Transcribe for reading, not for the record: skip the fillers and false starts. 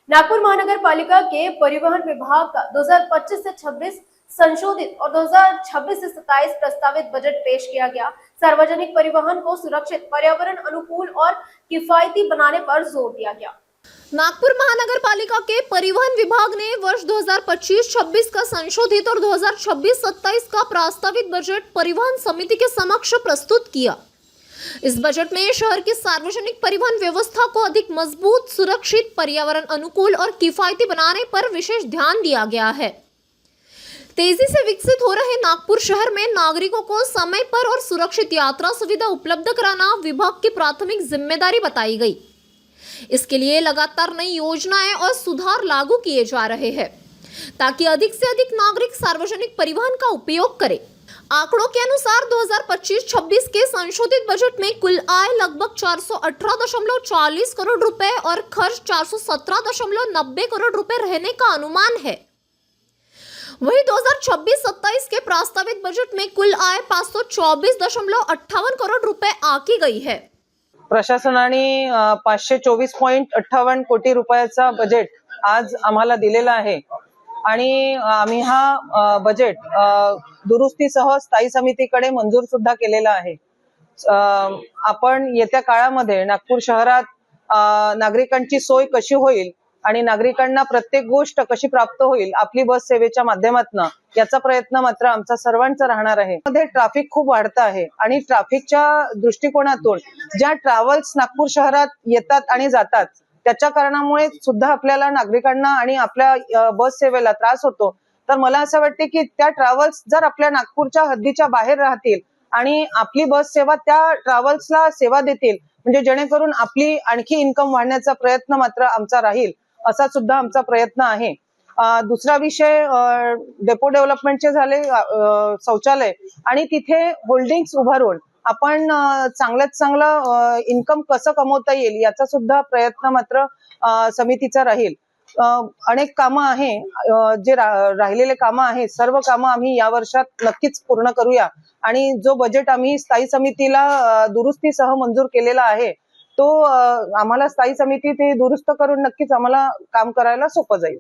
नागपुर महानगर पालिका के परिवहन विभाग का 2025 से 26 संशोधित और 2026 से 27 प्रस्तावित बजट पेश किया गया। सार्वजनिक परिवहन को सुरक्षित, पर्यावरण अनुकूल और किफायती बनाने पर जोर दिया गया। नागपुर महानगर पालिका के परिवहन विभाग ने वर्ष 2025-26 का संशोधित और 2026-27 का प्रस्तावित बजट परिवहन समिति के समक्ष प्रस्तुत किया। इस बजट में शहर की सार्वजनिक परिवहन व्यवस्था को अधिक मजबूत, सुरक्षित, पर्यावरण अनुकूल और किफायती बनाने पर विशेष ध्यान दिया गया है। तेजी से विकसित हो रहे नागपुर शहर में नागरिकों को समय पर और सुरक्षित यात्रा सुविधा उपलब्ध कराना विभाग की प्राथमिक जिम्मेदारी बताई गई। इसके लिए लगातार नई योजनाएं और सुधार लागू किए जा रहे हैं ताकि अधिक से अधिक नागरिक सार्वजनिक परिवहन का उपयोग करें। आंकड़ों के अनुसार 2025-26 के संशोधित बजट में कुल आय लगभग 418.40 करोड़ रुपए और खर्च 417.90 करोड़ रुपए रहने का अनुमान है। वहीं 2026-27 के प्रस्तावित बजट में कुल आय 524.58 करोड़ रुपए आकी गई है। प्रशासनाने 524.58 कोटी रुपयाचा बजेट आज आम्हाला दिलेला आहे आणि आम्ही हा बजेट दुरुस्तीसह स्थायी समितीकडे मंजूर सुद्धा केलेला आहे। आपण येत्या काळामध्ये नागपूर शहरात नागरिकांची सोय कशी होईल आणि नागरिकांना प्रत्येक गोष्ट कशी प्राप्त होईल आपली बस सेवेच्या माध्यमातून याचा प्रयत्न मात्र आमचा सर्वांचा राहणार आहे। मध्ये ट्रॅफिक खूप वाढतं आहे आणि ट्रॅफिकच्या दृष्टिकोनातून ज्या ट्रॅव्हल्स नागपूर शहरात येतात आणि जातात त्याच्या कारणामुळे सुद्धा आपल्याला नागरिकांना आणि आपल्या बस सेवेला त्रास होतो। तर मला असं वाटते की त्या ट्रॅव्हल्स जर आपल्या नागपूरच्या हद्दीच्या बाहेर राहतील आणि आपली बस सेवा त्या ट्रॅव्हल्सला सेवा देतील म्हणजे जेणेकरून आपली आणखी इन्कम वाढण्याचा प्रयत्न मात्र आमचा राहील असा सुद्धा आमचा प्रयत्न आहे। दुसरा विषय डेपो डेव्हलपमेंटचे झाले शौचालय आणि तिथे होल्डिंग्स उभारून आपण चांगल्यात चांगलं इन्कम कसं कमवता येईल याचा सुद्धा प्रयत्न मात्र समितीचा राहील। अनेक कामं आहे जे राहिलेले कामं आहेत सर्व कामं आम्ही या वर्षात नक्कीच पूर्ण करूया आणि जो बजेट आम्ही स्थायी समितीला दुरुस्तीसह मंजूर केलेला आहे तो आम्हाला स्थायी समिती ते दुरुस्त करून नक्कीच आम्हाला काम करायला सोपं जाईल।